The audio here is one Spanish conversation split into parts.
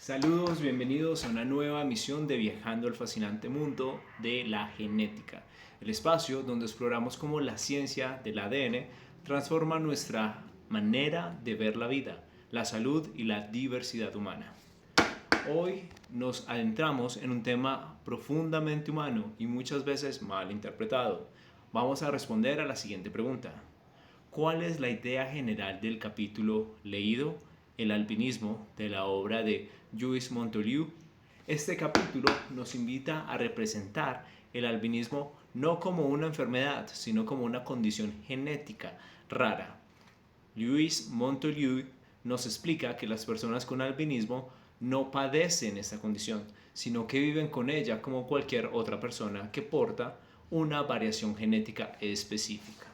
Saludos, bienvenidos a una nueva emisión de Viajando al fascinante mundo de la genética, el espacio donde exploramos cómo la ciencia del ADN transforma nuestra manera de ver la vida, la salud y la diversidad humana. Hoy nos adentramos en un tema profundamente humano y muchas veces mal interpretado. Vamos a responder a la siguiente pregunta. ¿Cuál es la idea general del capítulo leído? El albinismo, de la obra de Louis Montoliu. Este capítulo nos invita a representar el albinismo no como una enfermedad, sino como una condición genética rara. Louis Montoliu nos explica que las personas con albinismo no padecen esta condición, sino que viven con ella como cualquier otra persona que porta una variación genética específica.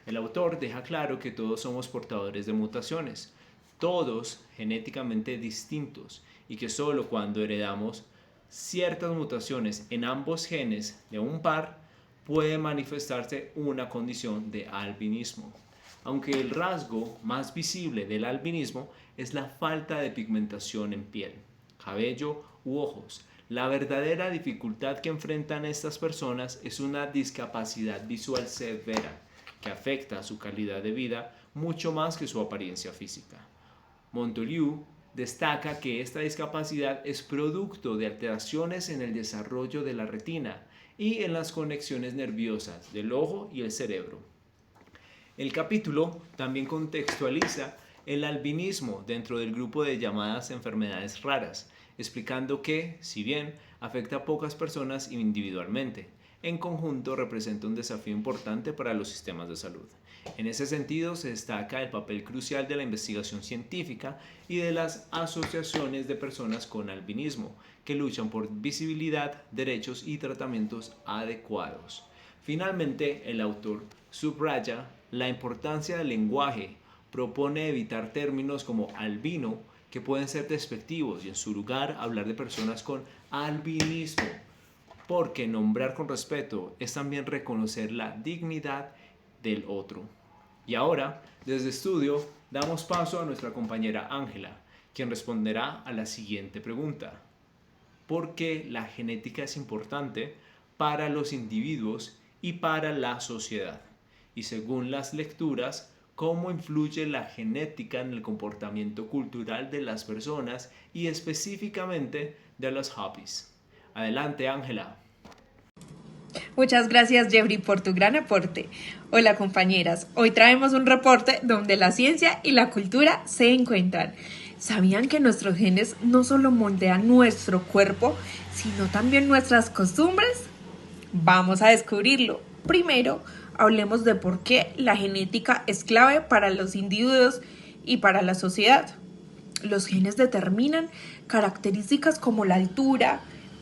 El autor deja claro que todos somos portadores de mutaciones, todos genéticamente distintos, y que solo cuando heredamos ciertas mutaciones en ambos genes de un par puede manifestarse una condición de albinismo. Aunque el rasgo más visible del albinismo es la falta de pigmentación en piel, cabello u ojos, la verdadera dificultad que enfrentan estas personas es una discapacidad visual severa que afecta a su calidad de vida mucho más que su apariencia física. Montoliu destaca que esta discapacidad es producto de alteraciones en el desarrollo de la retina y en las conexiones nerviosas del ojo y el cerebro. El capítulo también contextualiza el albinismo dentro del grupo de llamadas enfermedades raras, explicando que, si bien afecta a pocas personas individualmente, en conjunto representa un desafío importante para los sistemas de salud. En ese sentido, se destaca el papel crucial de la investigación científica y de las asociaciones de personas con albinismo, que luchan por visibilidad, derechos y tratamientos adecuados. Finalmente, el autor subraya la importancia del lenguaje, propone evitar términos como albino, que pueden ser despectivos, y en su lugar hablar de personas con albinismo, porque nombrar con respeto es también reconocer la dignidad del otro. Y ahora, desde estudio, damos paso a nuestra compañera Ángela, quien responderá a la siguiente pregunta. ¿Por qué la genética es importante para los individuos y para la sociedad? Y según las lecturas, ¿cómo influye la genética en el comportamiento cultural de las personas y específicamente de los hobbies? Adelante, Ángela. Muchas gracias, Jeffrey, por tu gran aporte. Hola, compañeras. Hoy traemos un reporte donde la ciencia y la cultura se encuentran. ¿Sabían que nuestros genes no solo moldean nuestro cuerpo, sino también nuestras costumbres? Vamos a descubrirlo. Primero, hablemos de por qué la genética es clave para los individuos y para la sociedad. Los genes determinan características como la altura,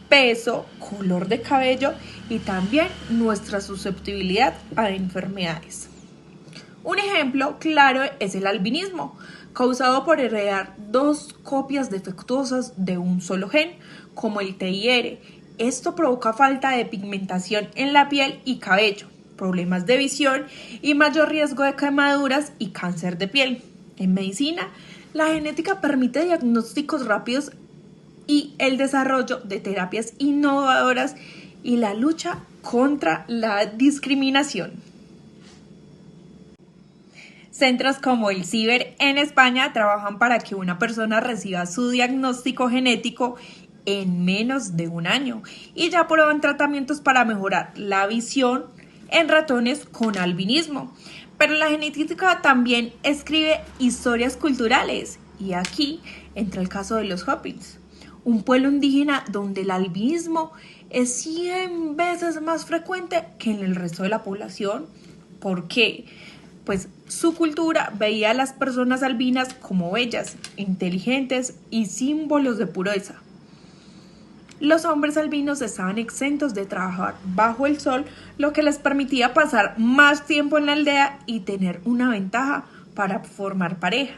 peso, color de cabello y también nuestra susceptibilidad a enfermedades. Un ejemplo claro es el albinismo, causado por heredar dos copias defectuosas de un solo gen, como el TIR. Esto provoca falta de pigmentación en la piel y cabello, problemas de visión y mayor riesgo de quemaduras y cáncer de piel. En medicina, la genética permite diagnósticos rápidos y el desarrollo de terapias innovadoras y la lucha contra la discriminación. Centros como el CIBER en España trabajan para que una persona reciba su diagnóstico genético en menos de un año y ya prueban tratamientos para mejorar la visión en ratones con albinismo. Pero la genética también escribe historias culturales y aquí entra el caso de los Hopis, un pueblo indígena donde el albinismo es 100 veces más frecuente que en el resto de la población. ¿Por qué? Pues su cultura veía a las personas albinas como bellas, inteligentes y símbolos de pureza. Los hombres albinos estaban exentos de trabajar bajo el sol, lo que les permitía pasar más tiempo en la aldea y tener una ventaja para formar pareja.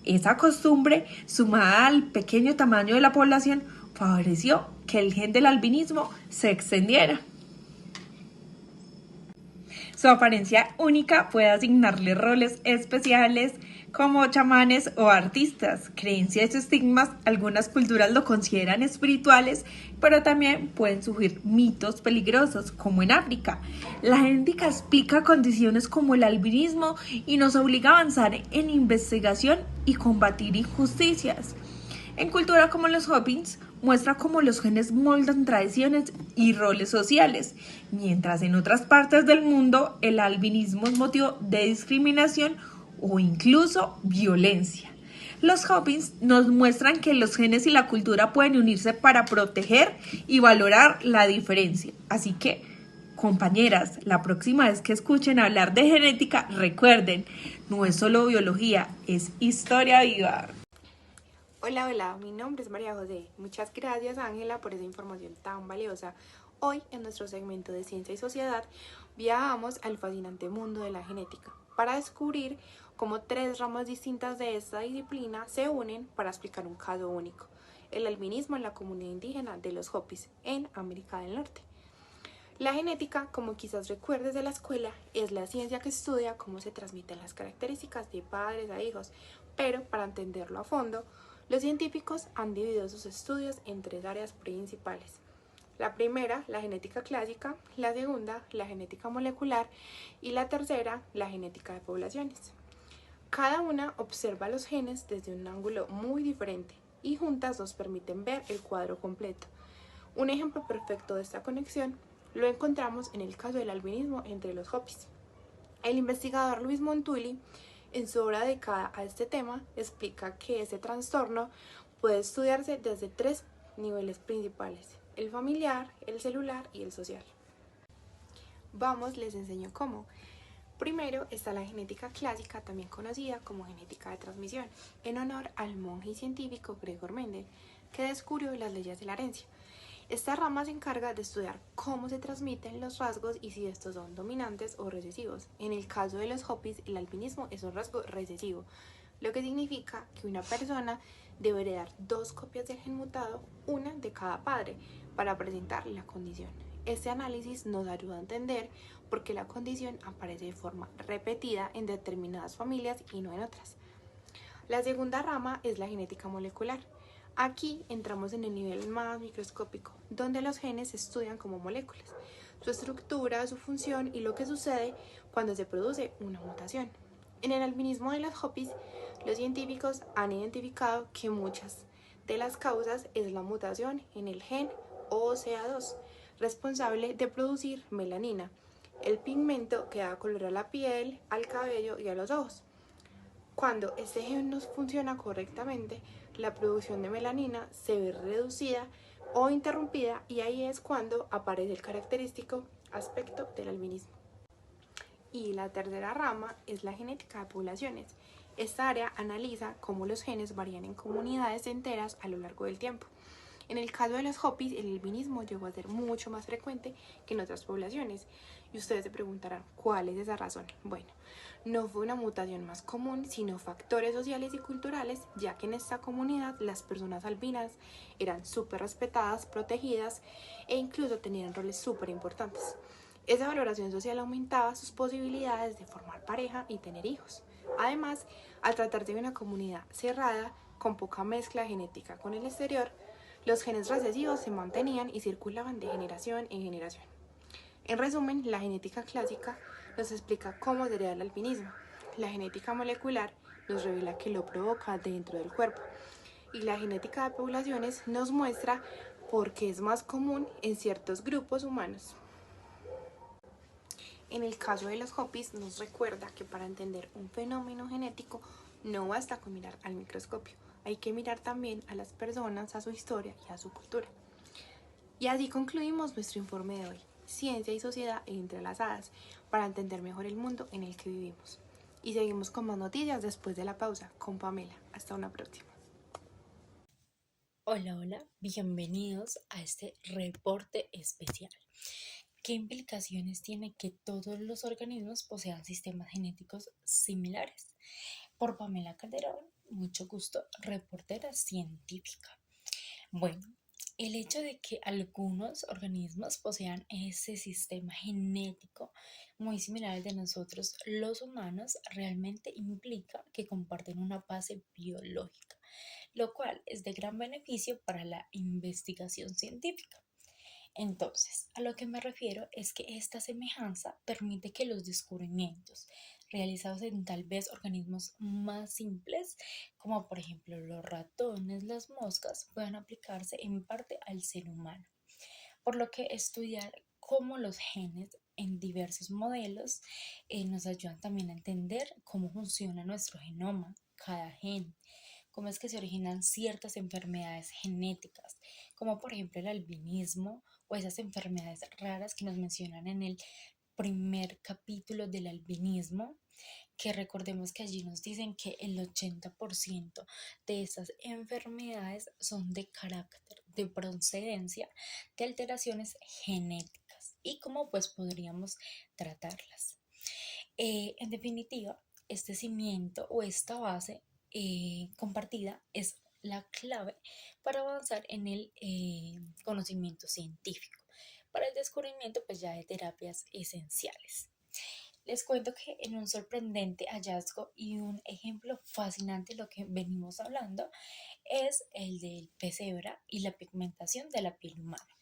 Esa costumbre, sumada al pequeño tamaño de la población, favoreció que el gen del albinismo se extendiera. Su apariencia única puede asignarle roles especiales como chamanes o artistas. Creencias y estigmas, algunas culturas lo consideran espirituales, pero también pueden surgir mitos peligrosos, como en África. La genética explica condiciones como el albinismo y nos obliga a avanzar en investigación y combatir injusticias. En cultura como los Hopkins, muestra cómo los genes moldan tradiciones y roles sociales, mientras en otras partes del mundo el albinismo es motivo de discriminación o incluso violencia. Los Hopkins nos muestran que los genes y la cultura pueden unirse para proteger y valorar la diferencia. Así que, compañeras, la próxima vez que escuchen hablar de genética, recuerden, no es solo biología, es historia viva. Hola, hola, mi nombre es María José. Muchas gracias, Ángela, por esa información tan valiosa. Hoy, en nuestro segmento de Ciencia y Sociedad, viajamos al fascinante mundo de la genética para descubrir cómo tres ramas distintas de esta disciplina se unen para explicar un caso único: el albinismo en la comunidad indígena de los Hopis en América del Norte. La genética, como quizás recuerdes de la escuela, es la ciencia que estudia cómo se transmiten las características de padres a hijos, pero para entenderlo a fondo, los científicos han dividido sus estudios en tres áreas principales. La primera, la genética clásica; la segunda, la genética molecular; y la tercera, la genética de poblaciones. Cada una observa los genes desde un ángulo muy diferente y juntas nos permiten ver el cuadro completo. Un ejemplo perfecto de esta conexión lo encontramos en el caso del albinismo entre los Hopis. El investigador Luis Montulli, en su obra dedicada a este tema, explica que este trastorno puede estudiarse desde tres niveles principales: el familiar, el celular y el social. Vamos, les enseño cómo. Primero está la genética clásica, también conocida como genética de transmisión, en honor al monje y científico Gregor Mendel, que descubrió las leyes de la herencia. Esta rama se encarga de estudiar cómo se transmiten los rasgos y si estos son dominantes o recesivos. En el caso de los Hopis, el albinismo es un rasgo recesivo, lo que significa que una persona debe heredar dos copias del gen mutado, una de cada padre, para presentar la condición. Este análisis nos ayuda a entender por qué la condición aparece de forma repetida en determinadas familias y no en otras. La segunda rama es la genética molecular. Aquí entramos en el nivel más microscópico, donde los genes se estudian como moléculas, su estructura, su función y lo que sucede cuando se produce una mutación. En el albinismo de los Hopis, los científicos han identificado que muchas de las causas es la mutación en el gen OCA2, responsable de producir melanina, el pigmento que da color a la piel, al cabello y a los ojos. Cuando este gen no funciona correctamente, la producción de melanina se ve reducida o interrumpida, y ahí es cuando aparece el característico aspecto del albinismo. Y la tercera rama es la genética de poblaciones. Esta área analiza cómo los genes varían en comunidades enteras a lo largo del tiempo. En el caso de los Hopis, el albinismo llegó a ser mucho más frecuente que en otras poblaciones. Y ustedes se preguntarán, ¿cuál es esa razón? Bueno, no fue una mutación más común, sino factores sociales y culturales, ya que en esta comunidad las personas albinas eran súper respetadas, protegidas e incluso tenían roles súper importantes. Esa valoración social aumentaba sus posibilidades de formar pareja y tener hijos. Además, al tratarse de una comunidad cerrada, con poca mezcla genética con el exterior, los genes recesivos se mantenían y circulaban de generación en generación. En resumen, la genética clásica nos explica cómo se hereda el albinismo. La genética molecular nos revela qué lo provoca dentro del cuerpo. Y la genética de poblaciones nos muestra por qué es más común en ciertos grupos humanos. En el caso de los Hopis, nos recuerda que para entender un fenómeno genético no basta con mirar al microscopio. Hay que mirar también a las personas, a su historia y a su cultura. Y así concluimos nuestro informe de hoy: ciencia y sociedad entrelazadas, para entender mejor el mundo en el que vivimos. Y seguimos con más noticias después de la pausa con Pamela. Hasta una próxima. Hola, hola, bienvenidos a este reporte especial. ¿Qué implicaciones tiene que todos los organismos posean sistemas genéticos similares? Por Pamela Calderón, mucho gusto, reportera científica. Bueno, El hecho de que algunos organismos posean ese sistema genético muy similar al de nosotros, los humanos, realmente implica que comparten una base biológica, lo cual es de gran beneficio para la investigación científica. Entonces, a lo que me refiero es que esta semejanza permite que los descubrimientos realizados en tal vez organismos más simples, como por ejemplo los ratones, las moscas, puedan aplicarse en parte al ser humano. Por lo que estudiar cómo los genes en diversos modelos nos ayudan también a entender cómo funciona nuestro genoma, cada gen, cómo es que se originan ciertas enfermedades genéticas, como por ejemplo el albinismo o esas enfermedades raras que nos mencionan en el primer capítulo del albinismo, que recordemos que allí nos dicen que el 80% de esas enfermedades son de carácter, de procedencia, de alteraciones genéticas y cómo pues podríamos tratarlas. En definitiva, este cimiento o esta base compartida es la clave para avanzar en el conocimiento científico, para el descubrimiento pues ya de terapias esenciales. Les cuento que en un sorprendente hallazgo y un ejemplo fascinante de lo que venimos hablando es el del pez cebra y la pigmentación de la piel humana.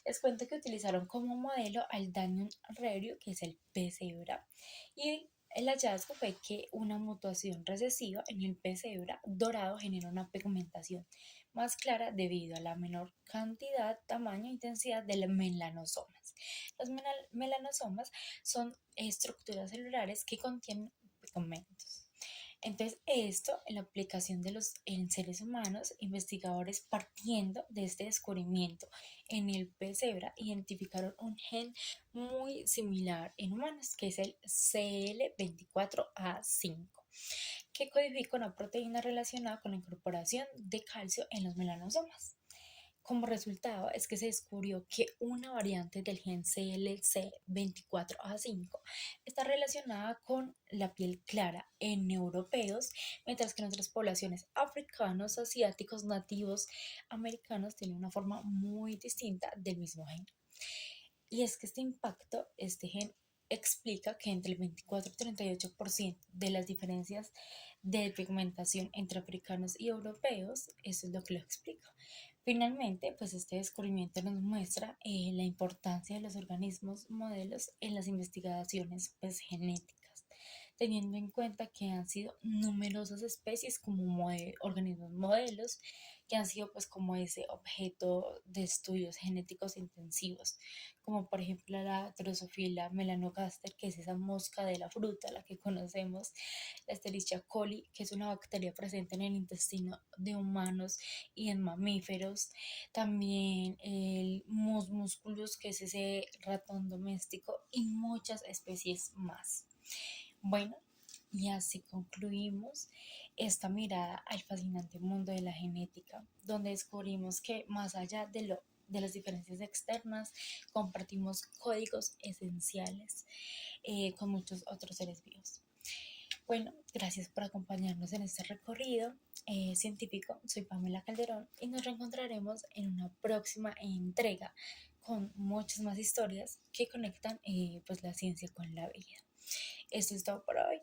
Les cuento que utilizaron como modelo al Daniel rerio, que es el pez cebra, y el hallazgo fue que una mutación recesiva en el pez cebra dorado genera una pigmentación más clara debido a la menor cantidad, tamaño e intensidad de los melanosomas. Los melanosomas son estructuras celulares que contienen pigmentos. Entonces, esto en la aplicación en seres humanos, investigadores partiendo de este descubrimiento en el pez cebra identificaron un gen muy similar en humanos, que es el CL24A5, que codifica una proteína relacionada con la incorporación de calcio en los melanosomas. Como resultado es que se descubrió que una variante del gen CLC24A5 está relacionada con la piel clara en europeos, mientras que en otras poblaciones africanos, asiáticos, nativos, americanos tienen una forma muy distinta del mismo gen. Y es que este gen explica que entre el 24 y 38% de las diferencias de pigmentación entre africanos y europeos, eso es lo que lo explica. Finalmente, pues este descubrimiento nos muestra la importancia de los organismos modelos en las investigaciones pues, genéticas, teniendo en cuenta que han sido numerosas especies como organismos modelos que han sido pues como ese objeto de estudios genéticos intensivos, como por ejemplo la Drosophila melanogaster, que es esa mosca de la fruta, la que conocemos, la Escherichia coli, que es una bacteria presente en el intestino de humanos y en mamíferos, también el Mus musculus, que es ese ratón doméstico, y muchas especies más. Bueno, y así concluimos esta mirada al fascinante mundo de la genética, donde descubrimos que más allá de las diferencias externas, compartimos códigos esenciales con muchos otros seres vivos. Bueno, gracias por acompañarnos en este recorrido científico. Soy Pamela Calderón y nos reencontraremos en una próxima entrega con muchas más historias que conectan pues la ciencia con la vida. Esto es todo por hoy.